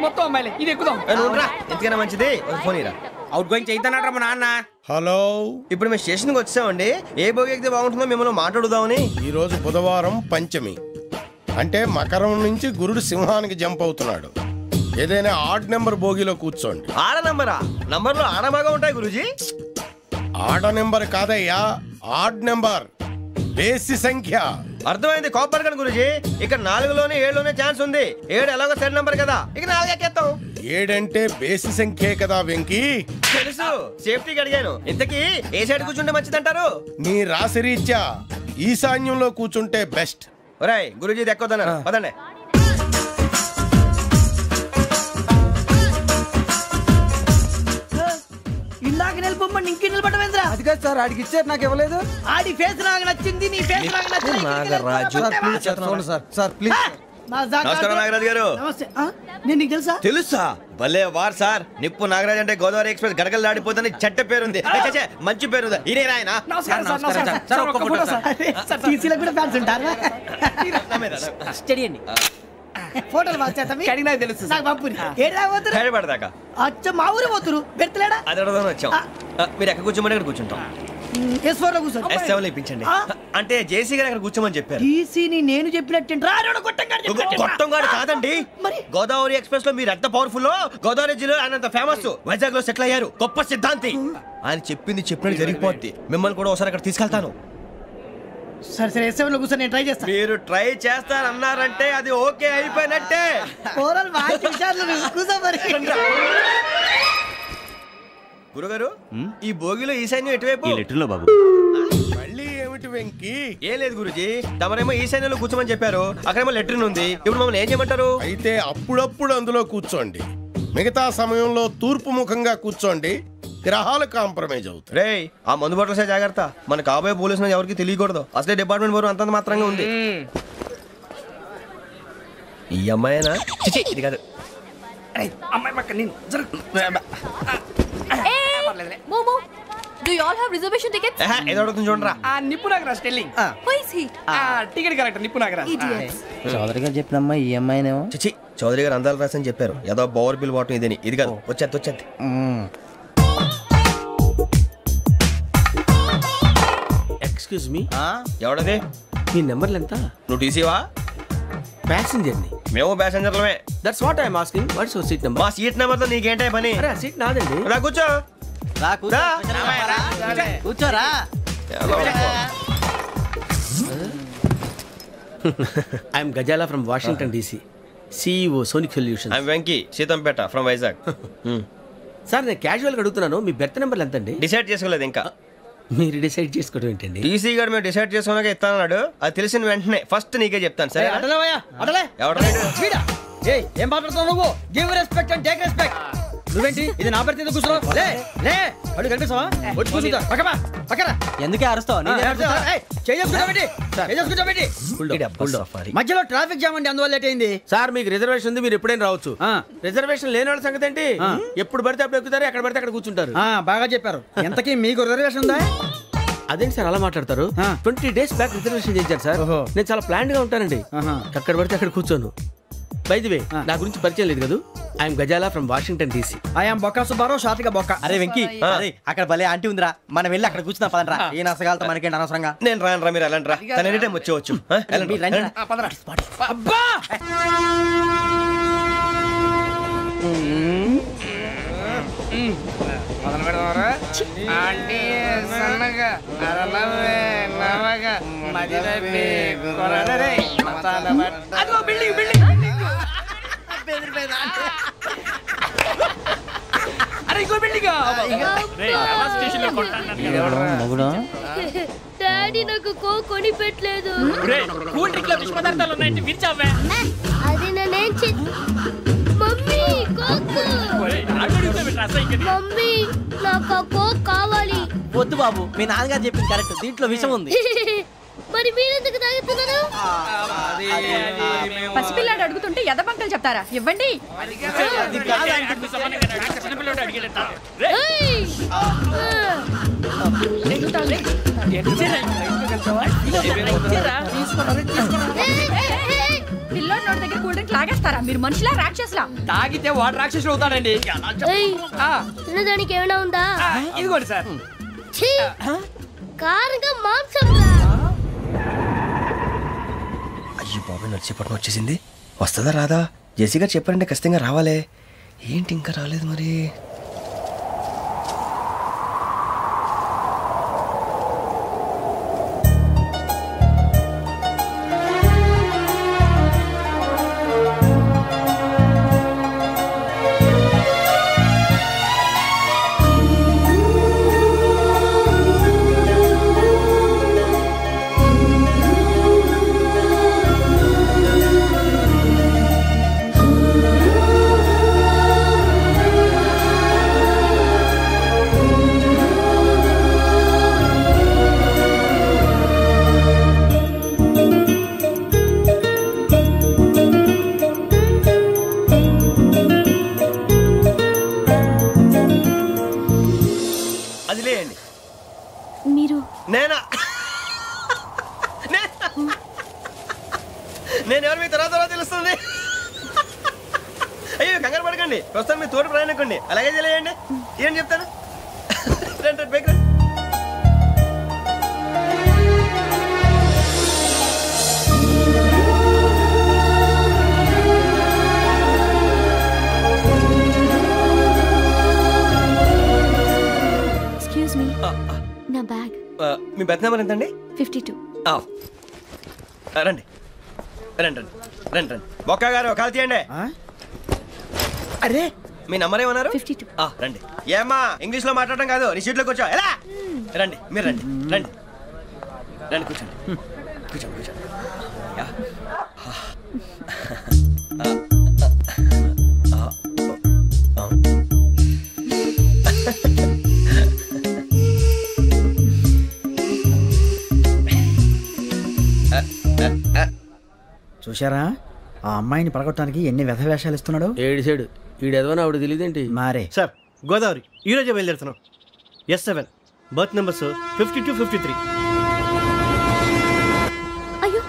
మొత్తం అమ్మాయిలే ఇది ఎక్కుదాం. ఎందుకైనా మంచిది ఫోన్ ఇరా. అవుట్ గోయింగ్ చేద్దానట మా నాన్న. హలో, ఇప్పుడు మేము స్టేషన్కి వచ్చామండి. ఏ బోగి ఎక్కితే బాగుంటుందో మిమ్మల్ని మాట్లాడుదామని. ఈరోజు బుధవారం పంచమి, అంటే మకరం నుంచి గురుడు సింహానికి జంప్ అవుతున్నాడు. ఏదైనా ఆడ్ నెంబర్ బోగిలో కూర్చోండి. ఆడ నంబరా? నంబర్లో ఆడ బాగా ఉంటాయి గురూజీ. ఆడ నెంబర్ కాదయ్యా, ఆడ్ నెంబర్, బేసి సంఖ్య. అర్థమైంది. కాపర్ కన్ గురూజీ. ఇక్కడ 4లోనే 7లోనే ఛాన్స్ ఉంది. 7 ఎలాగో సెడ్ నంబర్ కదా, ఇక 4 ఎక్కేస్తాం. 7 అంటే బేసి సంఖ్యే కదా వెంకీ. తెలుసు, సేఫ్టీకి అడిగాను. ఇంతకీ ఏ సైడ్ కూర్చుంటే మంచిదంటారు? నీ రాశి రీత్యా ఈశాన్యంలో కూర్చుంటే బెస్ట్. ఒరేయ్ గురూజీ దెక్కొద్దన్నారు, పదండి. ఇందాక నిలబొమ్మని ఇంకే నిలబడమేంద్రా? అది కాదు సార్, ఆడికి ఇచ్చారు, నాకు ఇవ్వలేదు. ఆడి ఫేస్ నాకు నచ్చింది, నీ ఫేస్ నాకు నచ్చింది. Nagaraju sir please. నమస్కారం నాగరాజు గారు. నమస్తే. నేను నీకు తెలుసా? తెలుసా? భలే వార్ సార్. నిప్పు నాగరాజ్ అంటే గోదావరి ఎక్స్ప్రెస్ గడగలు దాడిపోతుంది చెట్ట పేరుంది. మంచి పేరు. ఇదే ఆయన. టీసీలో కూడా ఫ్యాన్స్ ఉంటారా? స్టడీ అండి. ఫోటోలు నాకు తెలుసు. నాకు పంపుని హైదరాబాద్ అచ్చ మా ఊరు పోతురు పెడతలేడా? అది అడగదామని వచ్చాం. మీరు ఎక్కడ కూర్చోమని అక్కడ కూర్చుంటాం. S4 లో కూర్చోండి. S7 ఇప్పించండి. అంటే జేసీ గారు అక్కడ కూర్చోమని చెప్పారు. టీసీని నేను చెప్పినట్టు గొట్టంగాడు కాదండి. గోదావరి ఎక్స్ప్రెస్ లో మీరు ఎంత పవర్ఫుల్, గోదావరి జిల్లా ఆయన ఫేమస్. వైజాగ్ లో సెటిల్ అయ్యారు. గొప్ప సిద్ధాంతి. ఆయన చెప్పింది చెప్పినట్టు జరిగిపోద్ది. మిమ్మల్ని కూడా ఒకసారి అక్కడ తీసుకెళ్తాను. సరే సరే, S7 లో కూర్చొని నేను ట్రై చేస్తాను. మీరు ట్రై చేస్తారన్నారంటే అది ఓకే అయిపోయినట్టే. గురుగారు, ఈ భోగిలో ఈశాన్యం ఎటువైపు? బాబు మళ్ళీ ఏమిటి వెంకీ? ఏం లేదు గురుజీ, తమరేమో ఈశాన్యంలో కూర్చోమని చెప్పారు. అక్కడేమో లెట్రిన్ ఉంది. ఇప్పుడు మమ్మల్ని ఏం చేయమంటారు? అయితే అప్పుడప్పుడు అందులో కూర్చోండి. మిగతా సమయంలో తూర్పు ముఖంగా కూర్చోండి. గ్రహాలు కాంప్రమైజ్ అవుతాయి. రే, ఆ మందు బట్టలసే జాగ్రత్త. మన కాబోయే పోలీసులు ఎవరికి తెలియకూడదు. అసలే డిపార్ట్మెంట్ బోరు అంతంత మాత్రంగా ఉంది. ఈ అమ్మాయినా? ఇది కాదు. అమ్మాయి పక్క నేను. Do you all have reservation tickets? ఏదో అడుగుతుంది చూడరా. నిప్పు Nagaraj telling. Who is he? Ticket collector నిప్పు నాగరాజ్. Idiots. చౌదరి గారు చెప్పినమ్మా ఈ అమ్మాయినేమో. చిచి, చౌదరి గారు అందాలు రాసని చెప్పారు. ఏదో బోర్ బిల్ వాటం ఇదని. ఇది కాదు, వచ్చేది. Excuse me, ఎవడది? మీ నెంబర్లు ఎంత? నువ్వు టీసీవా? ప్యాసింజర్ ని. మేము ప్యాసెంజర్లమే. That's what I am asking. What's your seat number? మా సీట్ నెంబర్ తో నీకేంటే పని? అరే ఆ సీట్ నాదండి. రా కూర్చో. కూర్చోరా. I'm Gazala from Washington DC, CEO Sonic Solutions. I'm Venky, Seethampeta from Vizag. Sir నేను క్యాజువల్గా అడుగుతున్నాను, మీ బెర్త్ నెంబర్లు ఎంత అండి? డిసైడ్ చేసుకోలేదు ఇంకా. మీరు డిసైడ్ చేసుకోవడం ఏంటండి? టీసీ గారు మేము డిసైడ్ చేసుకున్నాక ఇస్తానన్నాడు. అది తెలిసిన వెంటనే ఫస్ట్ నీకే చెప్తాను. సరే ఏం మాట్లాడుతున్నావు నువ్వు? Give respect and take respect. నువ్వేంటి ఇది నా పరిస్థితి కూర్చున్నావు? అడుగు కనిపిస్తావా? వచ్చి కూర్చుంటా. పక్కరా. ఎందుకే అరుస్తావు? మధ్యలో ట్రాఫిక్ జామ్ అండి, అందువల్ల లేట్ అయింది. సార్ మీకు రిజర్వేషన్ ఉంది, మీరు ఎప్పుడైనా రావచ్చు. రిజర్వేషన్ లేని వాళ్ళ సంగతి ఏంటి? ఎప్పుడు పడితే అప్పుడు ఎక్కుతారు, ఎక్కడ పడితే అక్కడ కూర్చుంటారు. బాగా చెప్పారు. ఎంతకీ మీకు రిజర్వేషన్ ఉందా? అదేంటి సార్ అలా మాట్లాడతారు? 20 days బ్యాక్ రిజర్వేషన్ చేశారు సార్. నేను చాలా ప్లాన్డ్ గా ఉంటానండి. అక్కడ పడితే అక్కడ కూర్చోను. బై ది వే, నా గురించి పరిచయం లేదు కదా. I'm Gazala from Washington DC. I'm Bokka Subbarao, షార్ట్గా బొక్క. అరే వెంకీ, అక్కడ భలే ఆంటీ ఉందిరా, మనం వెళ్ళి అక్కడ కూర్చున్నా పదరా. ఏ నసగాలతో మనకేంటి అనవసరంగా. నేను రాను రా, మీరు వెళ్ళండి రా. తన ఎనీ టైం వచ్చేవచ్చు. అబ్బా మొదలు పెడదామరా? ఆంటీ సన్నగా అరలవే నవగా మదిరపే కొరడరే అదిగో బిల్డింగ్ బిల్డింగ్. అరే ఇంకో బిల్డింగ్. డాడీ నాకు కోక్ కొని పెట్టలేదు. కూల్ డ్రింక్ లో విష పదార్థాలు ఉన్నాయంటే విరిచావే. అది నేనేం మమ్మీ కోక్. మమ్మీ నాకు కోక్ కావాలి. వద్దు బాబు, మీ నాన్నగారు చెప్పింది కరెక్ట్, దీంట్లో విషం ఉంది. మరి మరి మీరెందుకు తాగుతున్నారు? పసిపిల్లాడు అడుగుతుంటే ఎదబంకలు చెప్తారా? ఇవ్వండి. పిల్లోడి నోటి దగ్గర కూల్ డ్రింక్ లాగేస్తారా? మీరు మనుషులా రాక్షసులా? తాగితే వాడు రాక్షసులు అవుతాడండి. తినడానికి ఏమైనా ఉందా? ఇదిగోండి సార్. కారంగా మాంసం. అయ్యి బాబాయ్ నడిచేపట్నం వచ్చేసింది. వస్తుందా రాదా? జెసి గారు చెప్పారంటే ఖచ్చితంగా రావాలే. ఏంటి ఇంకా రాలేదు మరి? నేను ఎవరు మీ తర్వాత తెలుస్తుంది. అయ్యో కంగారు పడకండి, ప్రస్తుతం మీ తోటి ప్రయాణకండి. అలాగే తెలియండి. ఏం చెప్తాను రండి బైక్ రండి. ఎక్స్క్యూజ్ మీ, నా బ్యాగ్. మీ బెత్ నెంబర్ ఎంతండి? 52. రండి రండి రండి రండి రండి. బొక్క గారు కాల్ తీయండి. అరే మీ నంబర్ ఏమన్నారు? 52. రండి. ఏమ్మా ఇంగ్లీష్ లో మాట్లాడడం కాదు, నీ సీట్లో కూర్చో. ఎలా రండి, మీరు రండి రండి రండి, కూర్చోండి కూర్చోండి కూర్చోండి. చూశారా ఆ అమ్మాయిని పడగొట్టడానికి ఎన్ని వ్యధ వేషాలు ఇస్తున్నాడు. ఏడిసాడు ఈడెదవని ఆవిడ తెలియదేంటి మారే. సార్ గోదావరి ఈరోజే బయలుదేరుతున్నాం. S7 berth numbers 52, 53. అయ్యో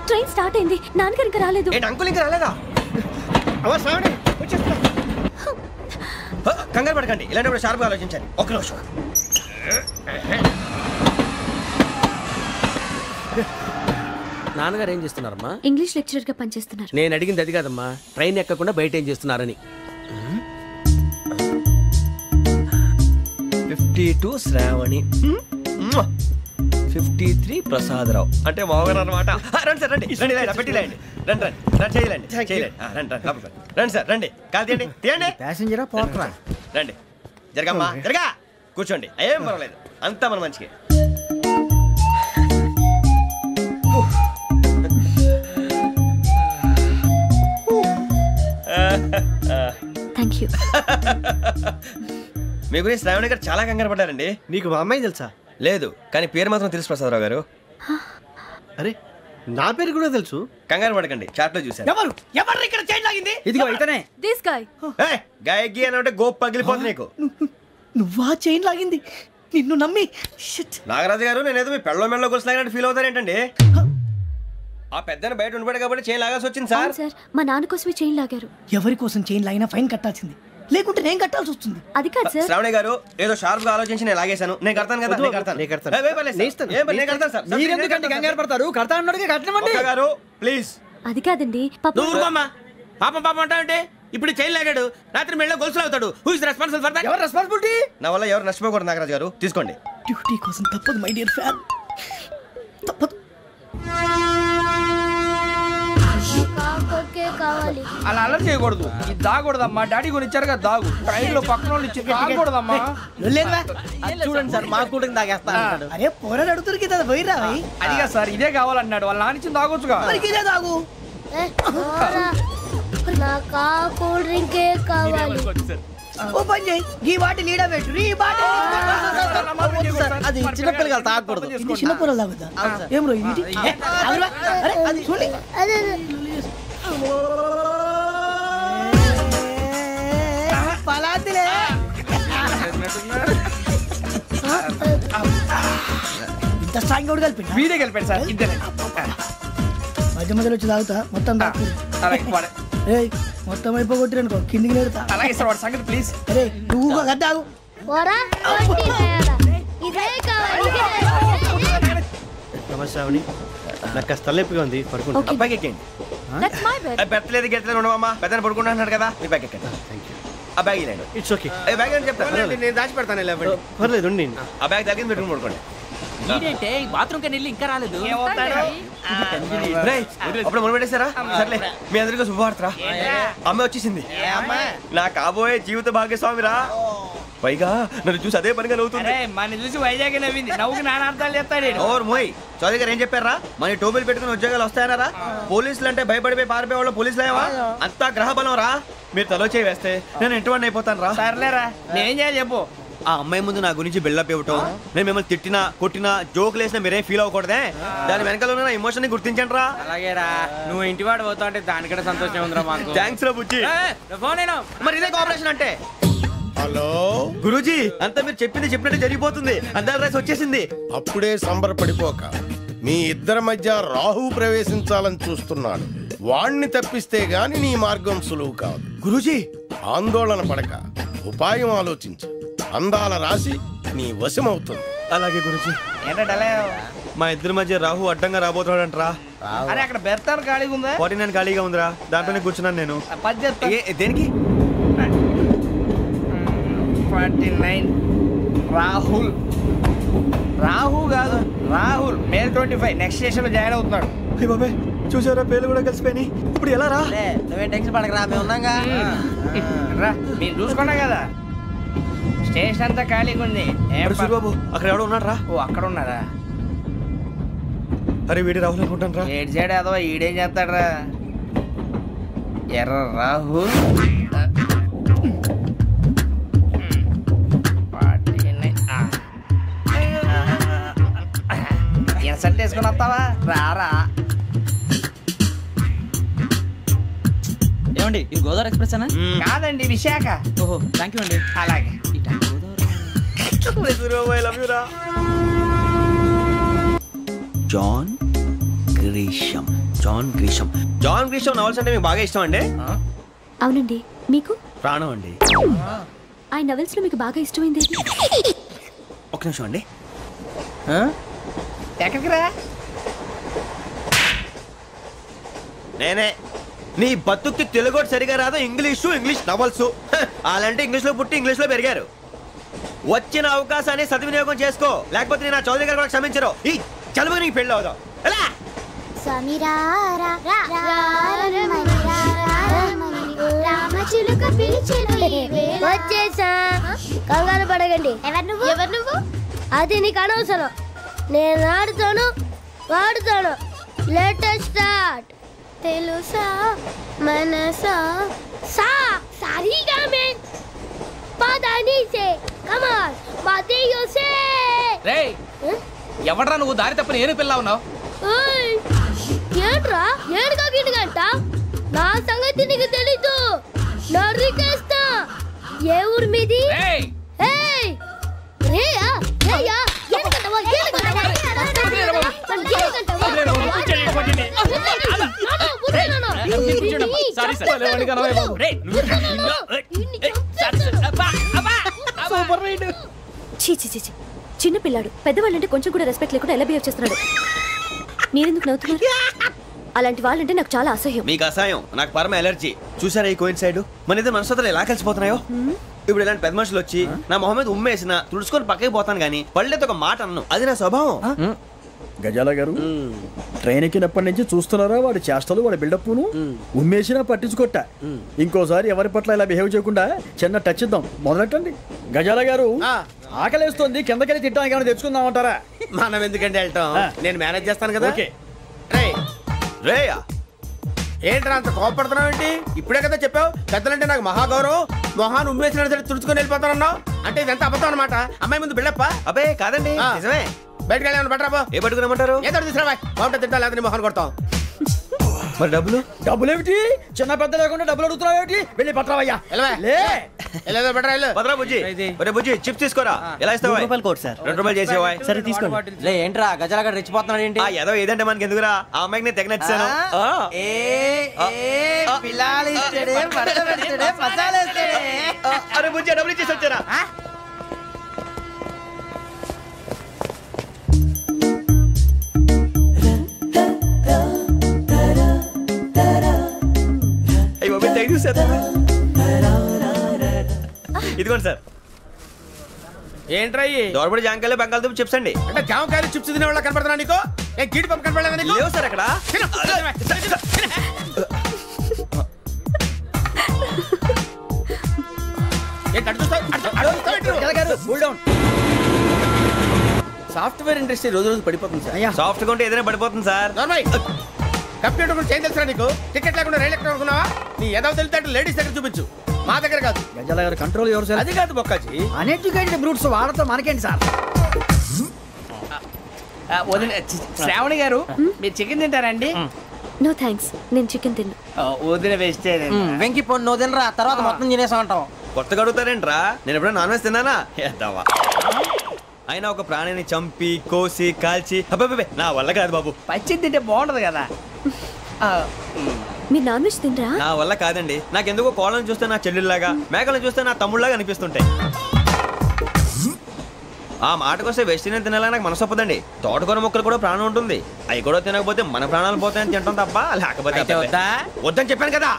ట్రైన్ స్టార్ట్ అయింది, నాన్నగారు ఇంకా రాలేదు. అంకుల్ ఇంకా రాలేదా? కంగారు పడకండి, ఇలాంటప్పుడు షార్ప్గా ఆలోచించండి. ఒక నిమిషం. నాన్నగారు ఏం చేస్తున్నారమ్మా? ఇంగ్లీష్ లెక్చరర్ గా పనిచేస్తున్నారు. నేను అడిగింది అది కాదమ్మా, ట్రైన్ ఎక్కకుండా బయట ఏం చేస్తున్నారని. 52 శ్రావణి, 53 ప్రసాదరావు అంటే మామగారు అనమాట. రండి సార్ రండి రండి, పెట్టి రండి రండి రండి రండి, చేయలేండి చేయలేండి. రండి రండి రండి సార్ రండి, కాదు తీయండి తీయండి. ప్యాసింజరా పోట్రా. రండి జరగమ్మా జరగా, కూర్చోండి. ఏం పర్వాలేదు, అంతా మన మంచిగా. Thank you. మీ గురించి శ్రావణి గారు చాలా కంగారు పడ్డారండి. నీకు మా అమ్మాయి తెలుసా? లేదు, కానీ పేరు మాత్రం తెలుసు ప్రసాదరావు గారు. అరే నా పేరు కూడా తెలుసు. కంగారు పడకండి, చాట్ లో చూసాను. ఎవరు ఎవరు ఇక్కడ చైన్ లాగింది? ఇదిగో ఇతనే. This guy. గాయకి అని అంటే గోప్ పగిలిపోతుంది నీకు. నువ్వా చైన్ లాగింది? నిన్ను నమ్మి. నాగరాజు గారు నేనేదో మీ పెళ్ళ మెళ్ళలో గురిసిలాగినట్టు ఫీల్ అవుతారేంటండి? ఆ పెద్దని బయట ఉండిపోయాడు కాబట్టి చైన్ లాగాల్సి వచ్చింది సార్. సార్ మా నాన్న కోసమే చైన్ లాగారు. ఎవరి కోసం చైన్ లాగినా ఫైన్ కట్టాల్సింది, లేకుంటే నేను కట్టాల్సి వస్తుంది. అది కాదు సార్. శ్రావణి గారు ఏదో షార్ప్ గా ఆలోచించి నేను లాగేశాను. నేను కడతాను కదా, నేను కడతాను. నేను కడతాను సార్. మీరెందుకంటే కంగారు పడతారు? కడతా అన్నాడుగా కట్టమండి గారు ప్లీజ్. అది కాదండి నువ్వు ఊరుకోమ్మా. పాపం పాపం అంటావంటే ఇప్పుడు చైన్ లాగాడు, రాత్రి మెళ్ళలో గొలుసులు అవుతాడు. Who is responsible for that? ఎవరు రెస్పాన్సిబిలిటీ? నా వల్ల ఎవరు నష్టపోకూడదు నాగరాజు గారు, తీసుకోండి. డ్యూటీ కోసం తప్పదు మై డియర్ ఫ్యాన్, తప్పదు. కావాలి. అలా అలర్ చేయకూడదు, ఇది దాగకూడదమ్మా. డాడీ కొని ఇచ్చారు కదా దాగు, ట్రైన్ లో పక్కన వాళ్ళు ఇచ్చి దాగకూడదమ్మా. చూడండి సార్, మా కూడా తాగేస్తా. అరే పోరాడు అడుగుతారు కదా, పోయిరా. అదిగా సార్, ఇదే కావాలన్నాడు. వాళ్ళ నానిచ్చింది తాగొచ్చుగా. ఇదే తాగు. నాకు కూల్ డ్రింకే కావాలి. ఓ పని చేయి ఈ బాటిల్ లీడ పెట్టు ఈ బాటిల్ అది చిన్నపిల్లలు తాగకూడదు. ఇది చిన్న పొరలు తాగుతా ఏం రో ఇది అరే అది చూడండి అదే పలాతిలే ఇంత స్ట్రాంగ్ కూడా కలిపి వీడే కలిపాడు సార్ ఇద్దరే. మధ్య మధ్యలో వచ్చి తాగుతా మొత్తం తాగు ఏయ్ మొత్తం అయిపోగొట్టిరనుకో కిందికి నేడుతా. అలాగే సార్ వాడి సంగతి ప్లీజ్. అరే నువ్వు కదా తాగు పోరా వట్టి తేడా. ఇదే కావాలి ఇదే. నమస్తే శ్రావణి, నాకు కాస్త తలెప్పిగా ఉంది, పడుకుంటా. అబ్బాయికి ఎక్కండి. That's my bed. పెట్టలేదు గెట్టలేదు ఉండవమ్మా, పెద్దని పడుకుంటున్నాడు కదా, మీ బ్యాగ్ ఎక్కండి. ఆ బ్యాగ్ ఇలాండి. ఇట్స్ ఓకే, బ్యాగ్ అని చెప్తాను, నేను దాచి పెడతాను. పర్లేదు ఉండి. ఆ బ్యాగ్ తగ్గింది పెట్టుకుని పడుకోండి. బాత్రూమ్ కని ఇంకా రాలేదు. అప్పుడు మొదలు పెట్టేశారా? సర్లే, మీ అందరికీ శుభవార్తరా, అమ్మ వచ్చేసింది. నా కాబోయే జీవిత భాగ్యస్వామిరా. పైగా నన్ను చూసి అదే పనిగా నవ్వుతుంది. మన చూసి వైజాగ్ నవ్వింది, నవ్వుకి నాన్న అర్థాలు చెప్తాడు. ఓర్ మోయ్, చౌదరి గారు ఏం చెప్పారా? మన టోబీలు పెట్టుకుని ఉద్యోగాలు వస్తాయనరా? పోలీసులు అంటే భయపడిపోయి పారిపోయే వాళ్ళు పోలీసులు అయ్యవా? అంతా గ్రహ బలం రా. మీరు తలో చేయి వేస్తే నేను ఇంటివాడిని అయిపోతాను రా. సర్లేరా, నేనేం చేయాలి చెప్పు. ఆ అమ్మాయి ముందు నా గురించి బిల్డప్ ఇవ్వటం, నేను మిమ్మల్ని తిట్టినా కొట్టినా జోకులు వేసినా మీరేం ఫీల్ అవ్వకూడదే. దాని వెనకాల ఉన్న ఎమోషన్ ని గుర్తించండి రా. అలాగేరా, నువ్వు ఇంటి వాడు పోతా అంటే దానికంటే సంతోషం ఉందిరా మాకు. థ్యాంక్స్ రా బుజ్జి. ఫోన్ అయినా మరి ఇదే కోఆపరేషన్ అంటే. హలో గురూజీ, అంతా మీరు చెప్పింది చెప్పినట్టు జరిగిపోతుంది. అందాల రైస్ వచ్చేసింది. అప్పుడే సంబరపడిపోక, మీ ఇద్దరి మధ్య రాహు ప్రవేశించాలని చూస్తున్నాడు. వాణ్ణి తప్పిస్తే గాని నీ మార్గం సులువు కాదు. గురూజీ, ఆందోళన పడక, ఉపాయం ఆలోచించు. అందాల రాశి నీ వశమవుతుంది. అలాగే గురూజీ. ఏంటంటే మా ఇద్దరి మధ్య రాహు అడ్డంగా రాబోతున్నాడంట్రా. అరే అక్కడ బెర్తాను ఖాళీగా ఉందా? 49 ఖాళీగా ఉందిరా, దాంట్లోనే కూర్చున్నాను నేను. పది చెప్తా. దేనికి? 49 రాహుల్. రాహు కాదు, రాహుల్. మే 25 నెక్స్ట్ స్టేషన్ లో జాయిన్ అవుతున్నాడు. బాబాయ్ చూసారా, పేర్లు కూడా కలిసిపోయి. ఇప్పుడు ఎలా రా? నువ్వే టెన్షన్ పడకరా, మేము ఉన్నాగా. రా, మీరు చూసుకున్నా కదా, స్టేషన్ అంతా ఖాళీగా ఉంది. బాబు అక్కడ ఎవడో ఉన్నాడు రా. ఓ అక్కడ ఉన్నారా? అరే వీడి రాహుల్ అనుకుంటాను రా. ఏడు సైడ్ అదో ఈడేం చేస్తాడు రా? ఎర్ర రాహుల్. సెట్ వేసుకుని వస్తావా? రారా. ఏమండి, ఇది గోదావరి ఎక్స్ప్రెస్ అనా? కాదండి, విశాఖ. ఓహో, థ్యాంక్ యూ అండి. అలాగే. John Grisham. John Grisham. John Grisham novels అంటే మీకు బాగా ఇష్టం అండి? అవునండి, మీకు? ప్రాణం అండి. ఆ నవెల్స్ లో మీకు బాగా ఇష్టమైంది? ఒక్క నిమిషం అండి. ఎక్కడికి రా? నేనే. నీ బతుక్కి తెలుగు సరిగా రాదు, ఇంగ్లీష్ నవల్స్. అలాంటి ఇంగ్లీష్ లో పుట్టి ఇంగ్లీష్ లో పెరిగారు. వచ్చిన అవకాశాన్ని సద్వినియోగం చేసుకో, లేకపోతే నేను చౌదరి గారు కూడా క్షమించరు. ఈ చదువు నీకు పెళ్ళి అవుదాం. ఎలా? వచ్చేసా, కంగారు పడకండి. ఎవరు నువ్వు? అది నీకు అనవసరం. నేను ఆడుతాను, వాడుతాను. Let start. తెలుసా మనసా సా సారీగా మే పదని సే కమాన్ బాతియో సే. రేయ్, ఎవడ్రా నువ్వు? దారి తప్పని ఏను పిల్ల ఉన్నావు? ఓయ్ ఏంట్రా ఏడుగా గిడుగంట? నా సంగతి నీకు తెలీదు, నరికేస్తా. ఏ ఊరు మీది? రేయ్, ఏయ్ రేయా రేయా ఏడుగంటవా ఏడుగంటవా సారీ సార్. రేయ్, సూపర్ రైడ్. చీ చీ చీ చీ. చిన్న పిల్లాడు, పెద్దవాళ్ళంటే కొంచెం కూడా రెస్పెక్ట్ లేకుండా ఎలా బిహేవ్ చేస్తున్నాడు. మీరెందుకు నవ్వుతున్నారు? అలాంటి వాళ్ళంటే నాకు చాలా అసహ్యం. మీకు అసహ్యం, నాకు పరమ ఎలర్జీ. చూసారా ఈ కోయిన్ సైడ్? మన ఇద్దరు మనసుతో ఎలా కలిసిపోతున్నాయో. ఇప్పుడు ఇలాంటి పెద్ద మనుషులు వచ్చి నా మొహం మీద ఉమ్మేసిన తుడుచుకొని పక్కకి పోతాను కానీ పళ్ళేతో ఒక మాట అన్ను. అది నా స్వభావం. గజాల గారు, ట్రైన్ ఎక్కినప్పటి నుంచి చూస్తున్నారా వాడి చేష్టలు, వాడి బిల్డప్ను. ఉమ్మేసినా పట్టించుకోట. ఇంకోసారి ఎవరి పట్ల ఇలా బిహేవ్ చేయకుండా చిన్న టచ్ ఇద్దాం. మొదలెట్టండి. గజాల గారు, ఆకలేస్తోంది, కిందకెళ్ళి తిట్టడానికి ఏమైనా తెచ్చుకుందామంటారా? మనం ఎందుకంటే వెళ్తాం, నేను మేనేజ్ చేస్తాను కదా. రేయా, ఏంట్రా అంత కోపడుతున్నావు ఏంటి? ఇప్పుడే కదా చెప్పావు పెద్దలంటే నాకు మహాగౌరవం, మొహాన్ని ఉమ్మేసిన సరే తుడుచుకొని వెళ్ళిపోతానన్నావు. అంటే ఇదంతా అబద్ధం అనమాట. అమ్మాయి ముందు బిల్డప్ప. అబ్బే కాదండి, నిజమే. బయటకు వెళ్ళి బట్రాబో. ఏ పట్టుకురమ్మంటారు? ఏదో తీసుకురా, బాగుంటుంది తింటా లేదా మొహాన్ని కొడతాం. మరి డబ్బులు? డబ్బులు ఏమిటి? చిన్న పెద్ద లేకుండా డబ్బులు అడుగుతున్నావు ఏమిటి? వెళ్ళి పట్టరావయ్యా. బట్రా భద్రా బుజ్జి, ఒరే బుజ్జి చిప్స్ తీసుకోరా. ఎలా ఇస్తావా? Court sir. 2 రూపాయలు చేసేవా? సరే తీసుకోండి. లే ఏంట్రా గజాలగడ రెచ్చిపోతున్నాడు ఏంటి? ఏదో ఏదంటే మనకి ఎందుకురా, ఆ అమ్మాయికి నేను తెగ నచ్చాను. అరే బుజ్జి డబ్బులు ఇచ్చేసి వచ్చారా? ఇదిగోండి సార్. ఏంట్రా దోరబడి జాంకాయలు బంగాళదుంప చిప్స్ అండి. అంటే జామకాయలు చిప్స్ తినే వాళ్ళ కనపడతా నీకు? ఏ గీడి పంప కనపడలేదా నీకు? లేవు సార్ అక్కడ. సాఫ్ట్వేర్ ఇండస్ట్రీ రోజు రోజు పడిపోతుంది సార్. సాఫ్ట్ గా ఉంటే ఏదైనా పడిపోతుంది సార్. కంప్యూటర్ గురించి ఏం తెలుసా నీకు? టికెట్ లేకుండా రైలు ఎక్కడ అనుకున్నావా? నీ ఏదో తెలితే లేడీస్ దగ్గర చూపించు, మా దగ్గర కాదు. గజాల గారు కంట్రోల్ ఎవరు సార్? అది కాదు బొక్కాజీ. అన్ఎడ్యుకేటెడ్ బ్రూట్స్ వాడతాం మనకేంటి సార్? శ్రావణి గారు మీరు చికెన్ తింటారండి? నో థ్యాంక్స్, నేను చికెన్ తిన్నా. వదిన వేస్తే వెంకి పొన్ను నువ్వు తినరా, తర్వాత మొత్తం తినేసా ఉంటాం. కొత్తగా అడుగుతారేంట్రా? నేను ఎప్పుడైనా నాన్ వెజ్ తిన్నానా? ఎద్దావా. అయినా ఒక ప్రాణిని చంపి కోసి కాల్చి అబ్బబ్బే నా వల్ల కాదు బాబు. పచ్చి తింటే బాగుంటది కదా. మీరు నాన్ వెజ్ తినరా? నా వల్ల కాదండి. నాకెందుకో కోళ్ళని చూస్తే నా చెల్లెళ్ళలాగా, మేకలను చూస్తే నా తమ్ముళ్ళలాగా అనిపిస్తుంటాయి. ఆ మాటకొస్తే వెజిటేరియన్ తినాలని నాకు మనసు ఒప్పదండి. తోటకూర మొక్కలు కూడా ప్రాణం ఉంటుంది. అవి కూడా తినకపోతే మన ప్రాణాలు పోతాయని తింటాం తప్ప లేకపోతే వద్దని చెప్పాను కదా.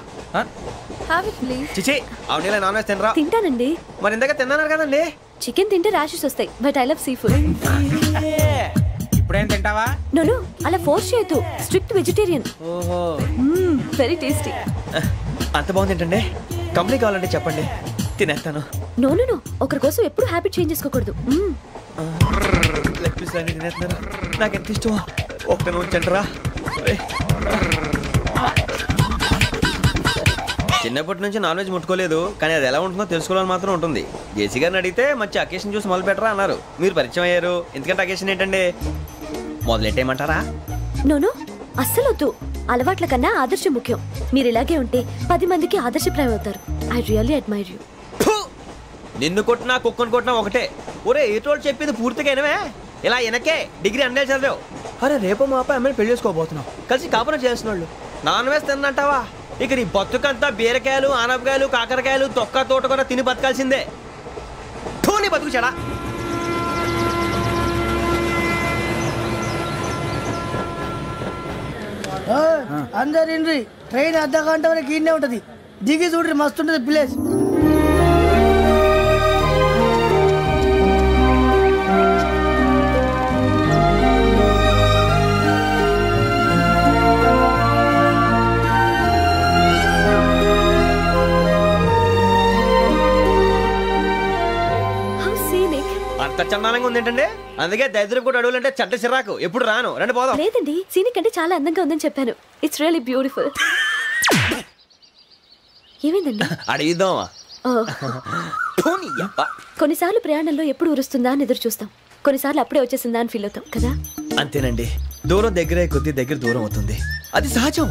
చిచి అవునీ నాన్ వెజ్ తినరా? తింటానండి. మరి ఇందాక తిన్నాను కదండి. చికెన్ తింటే ర్యాషెస్ వస్తాయి, but I love sea food. ఇప్పుడేం తింటావా? నో అలా ఫోర్స్ చేయొద్దు. Strict vegetarian. ఓహో, వెరీ టేస్టీ. అంత బాగుంది ఏంటండి? కంపెనీ కావాలంటే చెప్పండి, తినేస్తాను. నో ఒకరి కోసం ఎప్పుడు హ్యాబిట్ చేంజ్ చేసుకోకూడదు. లెగ్ పీస్ అన్ని తినేస్తున్నాను. నాకు ఎంత ఇష్టం. ఒకటే ఉంచండిరా. చిన్నప్పటి నుంచి నాన్ వెజ్ ముట్టుకోలేదు, కానీ అది ఎలా ఉంటుందో తెలుసుకోవాలని మాత్రం ఉంటుంది. జేసీ గారిని అడిగితే మంచి అకేషన్ చూసి మొదలు పెట్టరా అన్నారు. మీరు పరిచయం అయ్యారు, ఎందుకంటే అకేషన్ ఏంటండి? మొదలెట్టేయమంటారా? నో అస్సలు వద్దు. అలవాట్ల కన్నా ఆదర్శం ముఖ్యం. మీరు ఇలాగే ఉంటే 10 మందికి ఆదర్శప్రాయం అవుతారు. I really admire you. నిన్ను కొట్టినా కుక్కను కొట్టినా ఒకటే. ఒరే ఏటోళ్ళు చెప్పింది పూర్తిగా వినవే. ఇలా వెనకే డిగ్రీ అన్నే చదివావు. అరే రేపు మా అబ్బాయి అమ్మాయిని పెళ్లి చేసుకోబోతున్నావు, కలిసి కాపురం చేసిన వాళ్ళు నాన్ వెజ్ తిన్నంటావా? ఇక నీ బతుకంతా బీరకాయలు, ఆనపకాయలు, కాకరకాయలు, తొక్క తోట కూడా తిని బతకాల్సిందే. నీ బతుకు చెడా. అందరు ఇండ్రి, ట్రైన్ అర్ధ గంట వరకు ఇన్నే ఉంటది. దిగి చూడ్రి, మస్తు ఉంటది ప్లేస్. అంత చందానంగా ఉంది ఏంటండి? అందుకే దరిద్రం కూడా అడవులంటే చెడ్డ చిరాకు. ఎప్పుడు రాను, రండి పోదాం. లేదండి, సీనిక్ అంటే చాలా అందంగా ఉందని చెప్పాను. It's really beautiful. ఏమైందండి? అడిగిద్దామా? కొన్నిసార్లు ప్రయాణంలో ఎప్పుడు ఉరుస్తుందా అని ఎదురు చూస్తాం, కొన్నిసార్లు అప్పుడే వచ్చేసిందా అని ఫీల్ అవుతాం కదా. అంతేనండి, దూరం దగ్గరే కొద్ది దగ్గర దూరం అవుతుంది. అది సహజం.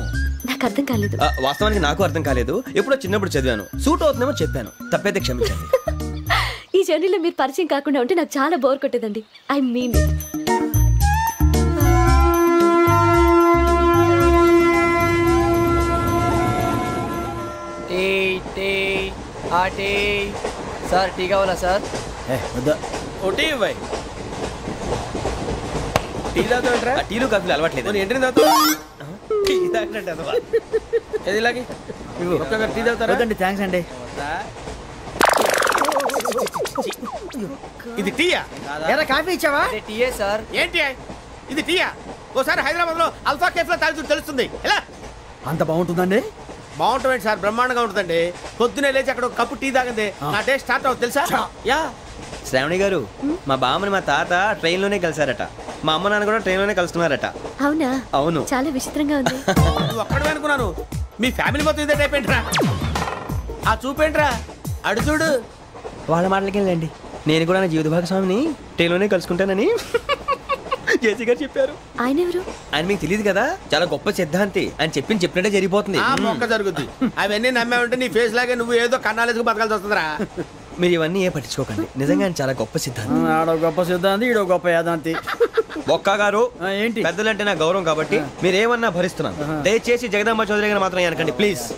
నాకు అర్థం కాలేదు. వాస్తవానికి నాకు అర్థం కాలేదు. ఎప్పుడో చిన్నప్పుడు చదివాను, సూట్ అవుతుందేమో చెప్పాను, తప్పైతే క్షమించండి. ఈ జర్నీలో మీరు పరిచయం కాకుండా ఉంటే నాకు చాలా బోర్ కొట్టేదండి. I mean it. Sir tea కావాలా సార్? టీ ఇవ్వాయి. టీ తాగుతాంట్రా? టీలు కాఫీలు అలవాట్లేదు. ఏంటి తాగుతావు? టీ తాగినట్టు ఏది ఇలాగే టీ తాగుతారా? థ్యాంక్స్ అండి. ఇది టీయా? ఎరా కాఫీ ఇచ్చావా? టీయే సార్. ఏంటి ఇది టీయా? ఓసారి హైదరాబాద్ లో అల్ఫా కేఫ్ లో తాగుతూ తెలుస్తుంది. ఎలా అంత బాగుంటుందండి? బాగుంటుంది సార్, బ్రహ్మాండంగా ఉంటుందండి. పొద్దునే లేచి అక్కడ ఒక కప్పు టీ తాగింది నా డే స్టార్ట్ అవుతుంది తెలుసా? యా. శ్రావణి గారు, మా బామ్మని మా తాత ట్రైన్ లోనే కలిసారట. మా అమ్మ నాన్న కూడా ట్రైన్లోనే కలుస్తున్నారట. అవునా? అవును. చాలా విచిత్రంగా ఉంది. నువ్వు ఒక్కడే అనుకున్నాను, మీ ఫ్యామిలీ మొత్తం ఇదే టైప్ ఏంట్రా? ఆ చూపేంట్రా, అడు చూడు. వాళ్ళ మాటలకి వెళ్ళండి. నేను కూడా నా జీవిత భాగస్వామిని ట్రైన్లోనే కలుసుకుంటానని జేసీ గారు చెప్పారు. ఆయన ఎవరు? ఆయన మీకు తెలియదు కదా, చాలా గొప్ప సిద్ధాంతి అని చెప్పినట్టే జరిగిపోతుంది. ఆ మొక్క జరుగుద్ది. అవన్నీ నమ్మే ఉంటే నీ ఫేస్ లాగే నువ్వు ఏదో కన్నాలేసుకు బతకాల్సి వస్తుందిరా. మీరు ఇవన్నీ ఏ పట్టించుకోకండి, నిజంగా ఆయన చాలా గొప్ప సిద్ధాంతి. ఆడో గొప్ప సిద్ధాంతి, ఈడో గొప్ప యాదాంతి. ఒక్క గారు ఏంటి? పెద్దలంటే నా గౌరవం కాబట్టి మీరు ఏమన్నా భరిస్తున్నాను. దయచేసి జగదాంబ చౌదరి గారు మాత్రం అనకండి ప్లీజ్.